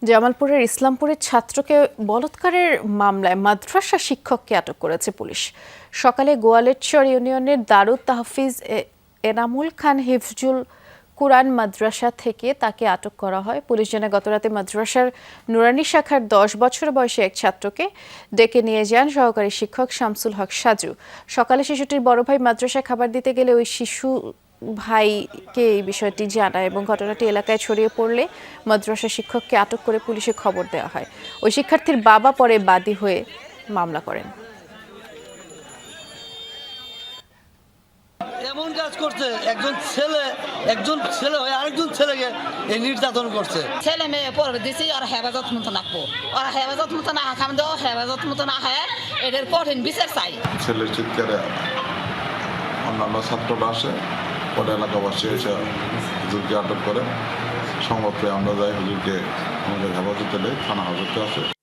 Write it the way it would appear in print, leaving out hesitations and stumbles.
জামালপুরের ইসলামপুরের ছাত্রকে বলাৎকারের মামলায় মাদ্রাসা শিক্ষককে আটক করেছে পুলিশ। সকালে গোয়ালেরচর ইউনিয়নের দারুত তাহফিজ এনামুল খান হিফজুল কুরআন মাদ্রাসা থেকে তাকে আটক করা হয়। পুলিশ জানায়, গতরাতে মাদ্রাসার নুরানি শাখার 10 বছর বয়সী এক ছাত্রকে ডেকে নিয়ে যান সহকারী শিক্ষক শামসুল হক সাজু। সকালে শিশুটির বড় ভাই মাদ্রাসায় খাবার দিতে গেলে ওই শিশু ভাইকে এই বিষয়টি জানায় এবং ঘটনাটি এলাকায় ছড়িয়ে পড়লে মাদ্রাসা শিক্ষককে আটক করে পুলিশে খবর দেওয়া হয়। ওই শিক্ষার্থীর বাবা পরে বাদী হয়ে মামলা করেন। এমন কাজ করছে একজন ছেলে হয়ে আরেকজন ছেলেকে এই নির্যাতন করছে। ছেলে মেয়ে পড়ে দিছি আর হেফাজত মতো নাকবো, আর হেফাজত মতো না খাম দেও, হেফাজত মতো না খায়, এদের কঠিন বিচার চাই। ছেলের চিৎকারে অন্যান্য ছাত্ররা আসে, পরে এলাকাবাসী এসে হুজুরকে আটক করে। সংবাদ পেয়ে আমরা যাই, হুজুরকে আমাদের হেফাজতে নেই, থানা হাজতে আছে।